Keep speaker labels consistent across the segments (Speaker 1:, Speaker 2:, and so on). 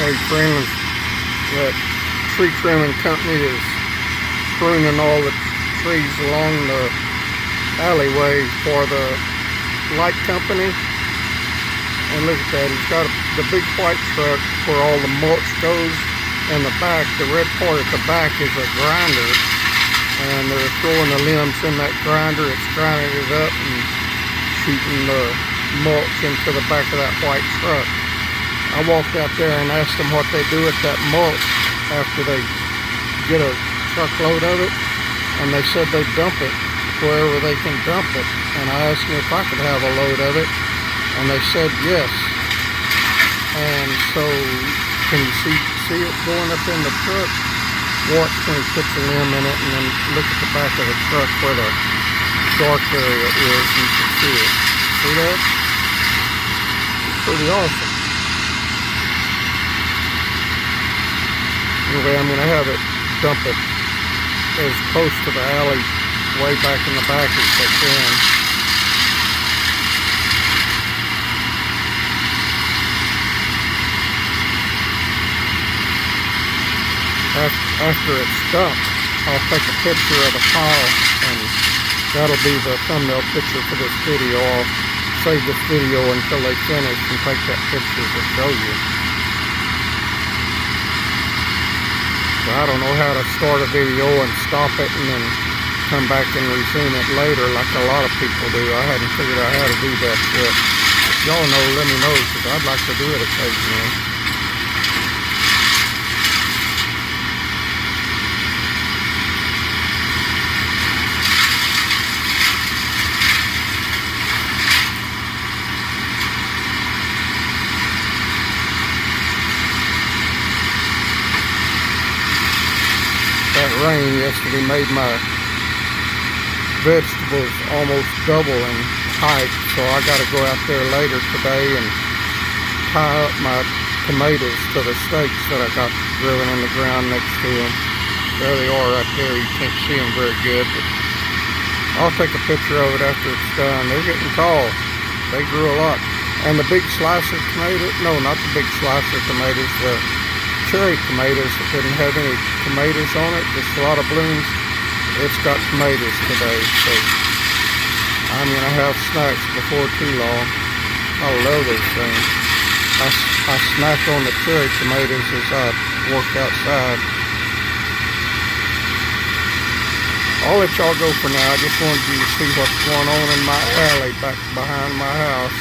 Speaker 1: Hey friends, that tree trimming company is pruning all the trees along the alleyway for the light company. And look at that, he's got the big white truck where all the mulch goes. In the back, the red part at the back is a grinder, and they're throwing the limbs in that grinder. It's grinding it up and shooting the mulch into the back of that white truck. I walked out there and asked them what they do with that mulch after they get a truckload of it, and they said they dump it wherever they can dump it. And I asked them if I could have a load of it, and they said yes. And so, can you see it going up in the truck? Watch when he puts a limb in it, and then look at the back of the truck where the dark area is, and you can see it. See that? It's pretty awesome. Anyway, I'm going to have it dump it as close to the alley way back in the back as they can. After it's dumped, I'll take a picture of the pile, and that'll be the thumbnail picture for this video. I'll save this video until they finish and take that picture to show you. I don't know how to start a video and stop it and then come back and resume it later like a lot of people do. I hadn't figured out how to do that yet. If y'all know, let me know, because I'd like to do it occasionally. That rain yesterday made my vegetables almost double in height, so I got to go out there later today and tie up my tomatoes to the stakes that I got driven in the ground next to them. There they are right there. You can't see them very good, but I'll take a picture of it after it's done. They're getting tall. They grew a lot. And the big slicer tomatoes, no, not the big slicer tomatoes, the cherry tomatoes that didn't have any tomatoes on it, just a lot of blooms. It's got tomatoes today, so I'm going to have snacks before too long. I love those things. I snack on the cherry tomatoes as I work outside. I'll let y'all go for now. I just wanted you to see what's going on in my alley back behind my house,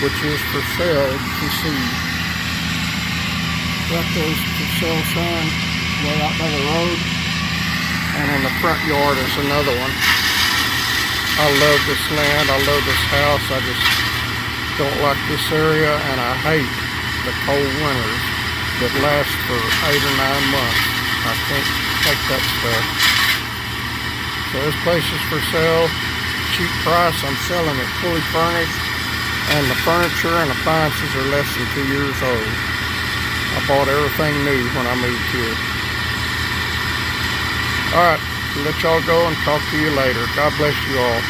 Speaker 1: which is for sale. You can see got those for sale sign way out by the road, and in the front yard is another one. I love this land, I love this house. I just don't like this area, and I hate the cold winters that last for 8 or 9 months. I can't take that stuff. So this place is for sale, cheap price. I'm selling it fully furnished, and the furniture and appliances are less than 2 years old. I bought everything new when I moved here. Alright, let y'all go and talk to you later. God bless you all.